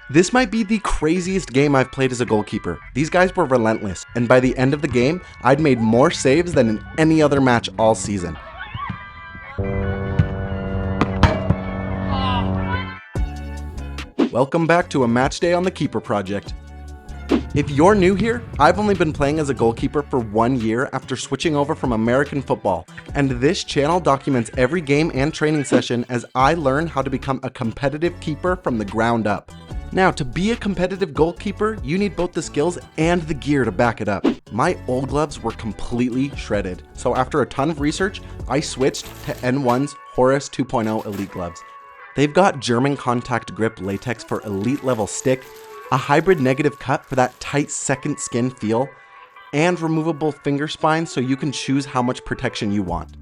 This might be the craziest game I've played as a goalkeeper. These guys were relentless, and by the end of the game, I'd made more saves than in any other match all season. Welcome back to a match day on the Keeper Project. If you're new here, I've only been playing as a goalkeeper for 1 year after switching over from American football, and this channel documents every game and training session as I learn how to become a competitive keeper from the ground up. Now, to be a competitive goalkeeper, you need both the skills and the gear to back it up. My old gloves were completely shredded, so after a ton of research, I switched to N1's Horus 2.0 Elite gloves. They've got German contact grip latex for elite level stick, a hybrid negative cut for that tight second skin feel, and removable finger spines so you can choose how much protection you want.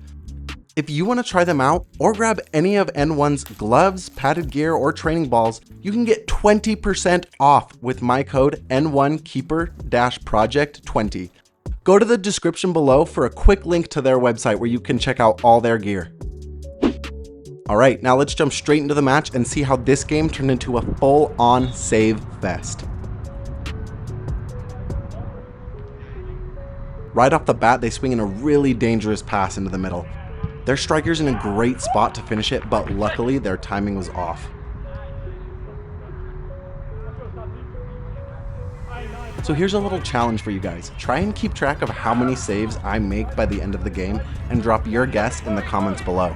If you want to try them out or grab any of N1's gloves, padded gear, or training balls, you can get 20% off with my code N1Keeper-Project20. Go to the description below for a quick link to their website where you can check out all their gear. Alright, now let's jump straight into the match and see how this game turned into a full-on save fest. Right off the bat, they swing in a really dangerous pass into the middle. Their striker's in a great spot to finish it, but luckily their timing was off. So here's a little challenge for you guys. Try and keep track of how many saves I make by the end of the game and drop your guess in the comments below.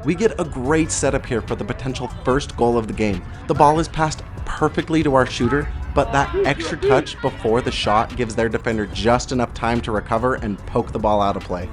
We get a great setup here for the potential first goal of the game. The ball is passed perfectly to our shooter, but that extra touch before the shot gives their defender just enough time to recover and poke the ball out of play.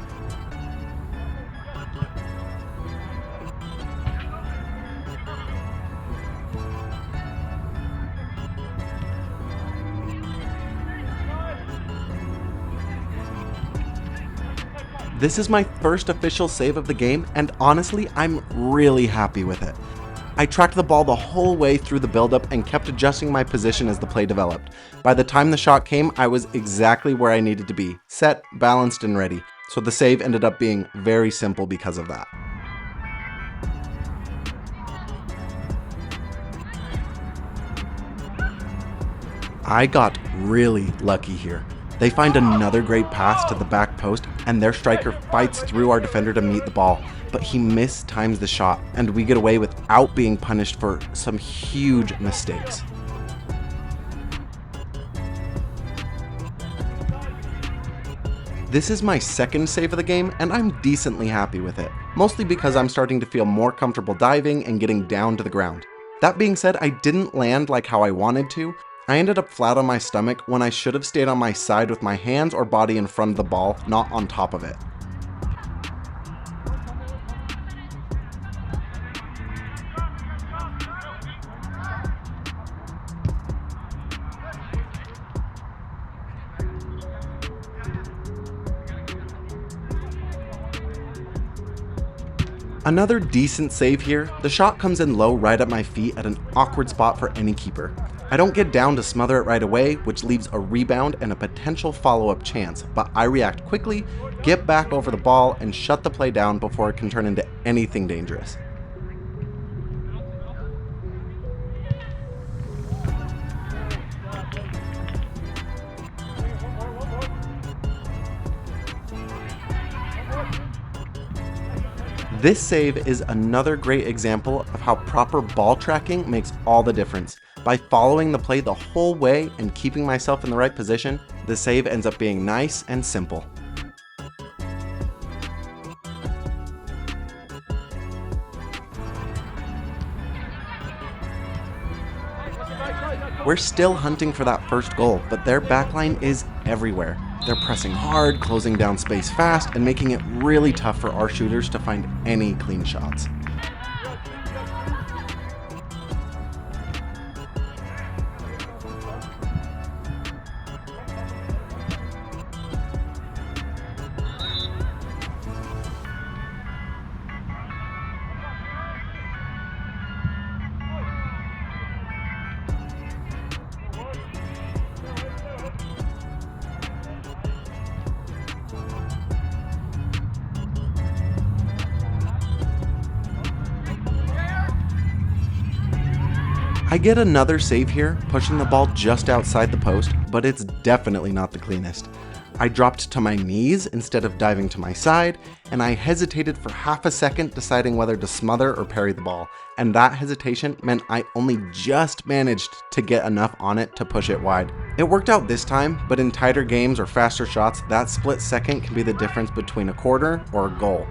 This is my first official save of the game, and honestly, I'm really happy with it. I tracked the ball the whole way through the build-up and kept adjusting my position as the play developed. By the time the shot came, I was exactly where I needed to be, set, balanced, and ready. So the save ended up being very simple because of that. I got really lucky here. They find another great pass to the back post, and their striker fights through our defender to meet the ball, but he mistimes the shot, and we get away without being punished for some huge mistakes. This is my second save of the game, and I'm decently happy with it, mostly because I'm starting to feel more comfortable diving and getting down to the ground. That being said, I didn't land like how I wanted to. I ended up flat on my stomach when I should have stayed on my side with my hands or body in front of the ball, not on top of it. Another decent save here. The shot comes in low right at my feet at an awkward spot for any keeper. I don't get down to smother it right away, which leaves a rebound and a potential follow-up chance, but I react quickly, get back over the ball, and shut the play down before it can turn into anything dangerous. This save is another great example of how proper ball tracking makes all the difference. By following the play the whole way and keeping myself in the right position, the save ends up being nice and simple. We're still hunting for that first goal, but their backline is everywhere. They're pressing hard, closing down space fast, and making it really tough for our shooters to find any clean shots. I get another save here, pushing the ball just outside the post, but it's definitely not the cleanest. I dropped to my knees instead of diving to my side, and I hesitated for half a second deciding whether to smother or parry the ball, and that hesitation meant I only just managed to get enough on it to push it wide. It worked out this time, but in tighter games or faster shots, that split second can be the difference between a quarter or a goal.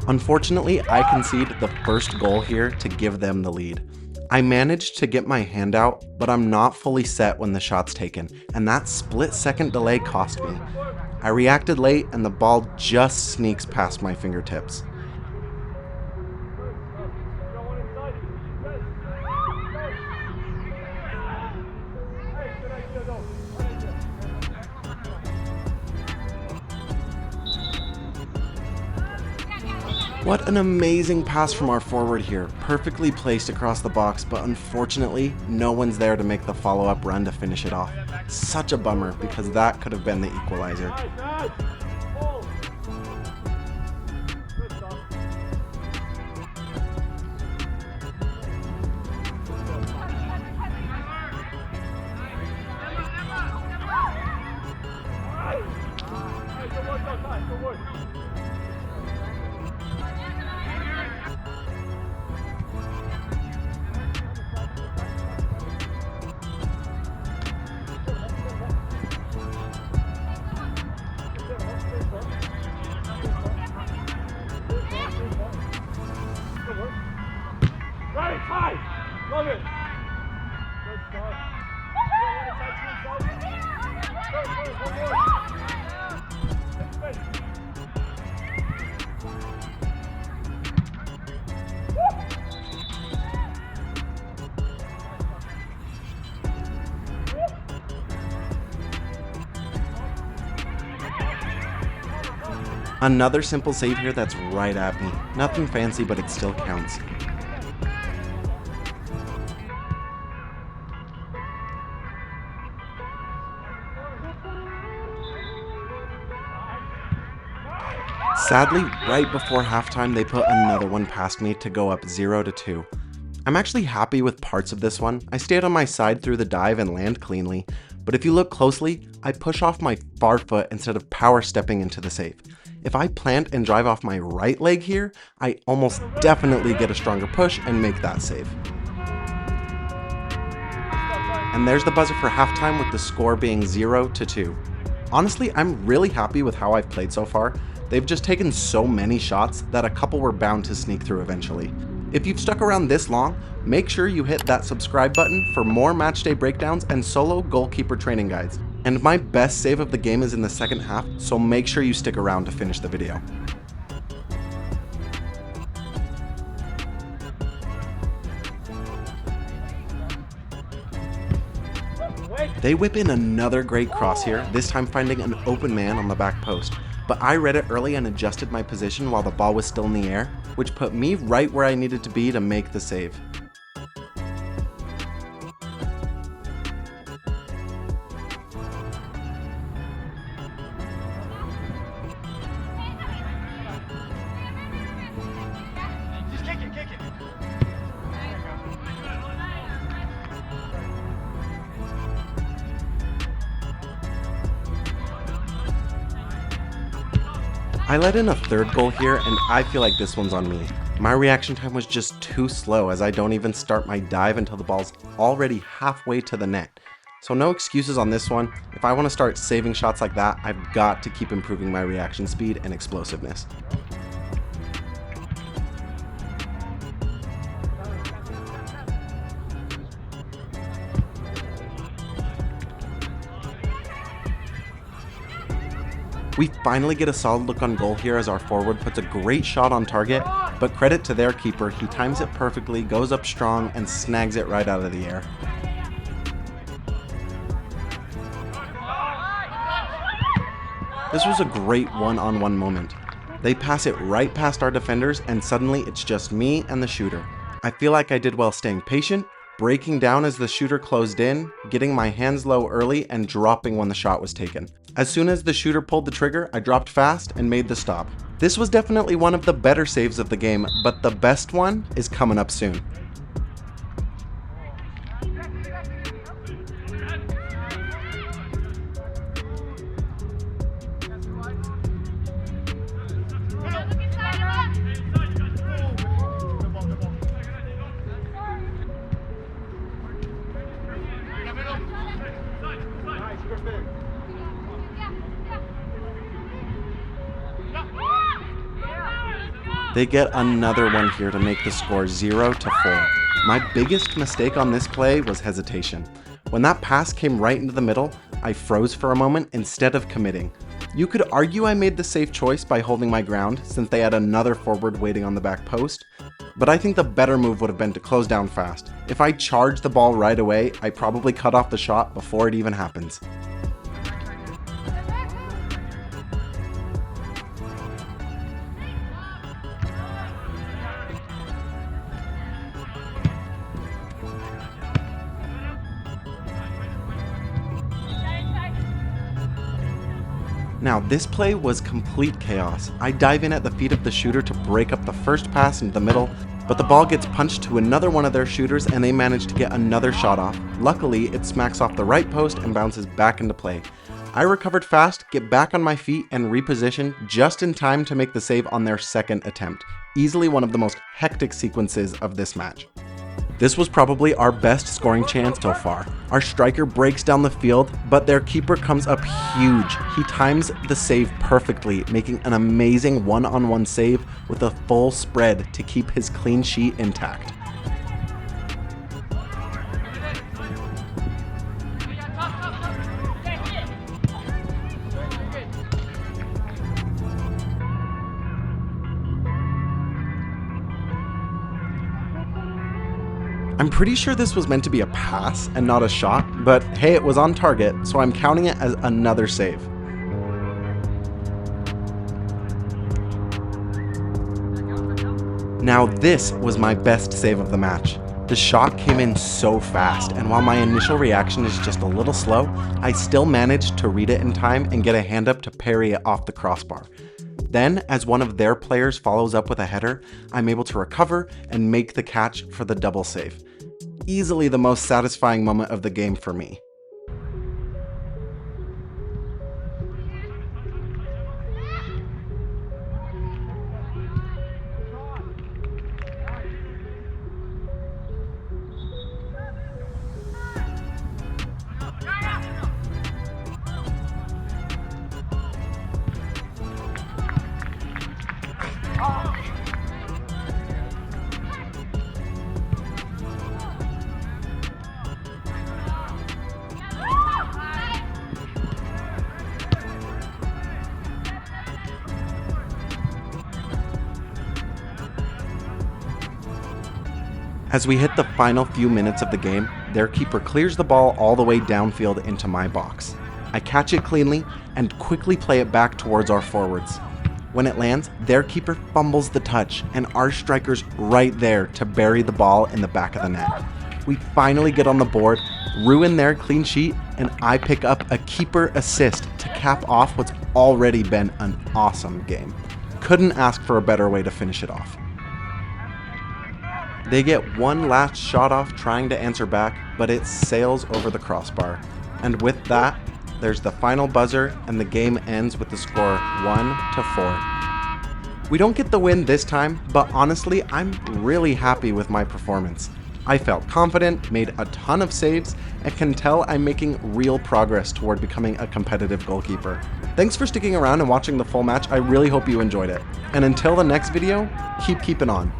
Unfortunately, I concede the first goal here to give them the lead. I managed to get my hand out, but I'm not fully set when the shot's taken, and that split-second delay cost me. I reacted late, and the ball just sneaks past my fingertips. What an amazing pass from our forward here, perfectly placed across the box, but unfortunately, no one's there to make the follow-up run to finish it off. Such a bummer, because that could have been the equalizer. Love it. Another simple save here that's right at me. Nothing fancy, but it still counts. Sadly, right before halftime, they put another one past me to go up 0-2. I'm actually happy with parts of this one. I stayed on my side through the dive and land cleanly, but if you look closely, I push off my far foot instead of power stepping into the save. If I plant and drive off my right leg here, I almost definitely get a stronger push and make that save. And there's the buzzer for halftime with the score being 0-2. Honestly, I'm really happy with how I've played so far. They've just taken so many shots that a couple were bound to sneak through eventually. If you've stuck around this long, make sure you hit that subscribe button for more matchday breakdowns and solo goalkeeper training guides. And my best save of the game is in the second half, so make sure you stick around to finish the video. They whip in another great cross here, this time finding an open man on the back post. But I read it early and adjusted my position while the ball was still in the air, which put me right where I needed to be to make the save. I let in a third goal here, and I feel like this one's on me. My reaction time was just too slow, as I don't even start my dive until the ball's already halfway to the net. So no excuses on this one. If I want to start saving shots like that, I've got to keep improving my reaction speed and explosiveness. We finally get a solid look on goal here as our forward puts a great shot on target, but credit to their keeper, he times it perfectly, goes up strong, and snags it right out of the air. This was a great one-on-one moment. They pass it right past our defenders, and suddenly it's just me and the shooter. I feel like I did well staying patient, breaking down as the shooter closed in, getting my hands low early, and dropping when the shot was taken. As soon as the shooter pulled the trigger, I dropped fast and made the stop. This was definitely one of the better saves of the game, but the best one is coming up soon. They get another one here to make the score 0-4. My biggest mistake on this play was hesitation. When that pass came right into the middle, I froze for a moment instead of committing. You could argue I made the safe choice by holding my ground since they had another forward waiting on the back post, but I think the better move would have been to close down fast. If I charged the ball right away, I probably cut off the shot before it even happens. Now this play was complete chaos. I dive in at the feet of the shooter to break up the first pass into the middle, but the ball gets punched to another one of their shooters and they manage to get another shot off. Luckily, it smacks off the right post and bounces back into play. I recovered fast, get back on my feet, and reposition just in time to make the save on their second attempt. Easily one of the most hectic sequences of this match. This was probably our best scoring chance so far. Our striker breaks down the field, but their keeper comes up huge. He times the save perfectly, making an amazing one-on-one save with a full spread to keep his clean sheet intact. I'm pretty sure this was meant to be a pass and not a shot, but hey, it was on target, so I'm counting it as another save. Now this was my best save of the match. The shot came in so fast, and while my initial reaction is just a little slow, I still managed to read it in time and get a hand up to parry it off the crossbar. Then, as one of their players follows up with a header, I'm able to recover and make the catch for the double save. Easily the most satisfying moment of the game for me. As we hit the final few minutes of the game, their keeper clears the ball all the way downfield into my box. I catch it cleanly and quickly play it back towards our forwards. When it lands, their keeper fumbles the touch and our striker's right there to bury the ball in the back of the net. We finally get on the board, ruin their clean sheet, and I pick up a keeper assist to cap off what's already been an awesome game. Couldn't ask for a better way to finish it off. They get one last shot off trying to answer back, but it sails over the crossbar. And with that, there's the final buzzer and the game ends with the score 1-4. We don't get the win this time, but honestly, I'm really happy with my performance. I felt confident, made a ton of saves, and can tell I'm making real progress toward becoming a competitive goalkeeper. Thanks for sticking around and watching the full match. I really hope you enjoyed it. And until the next video, keep keeping on.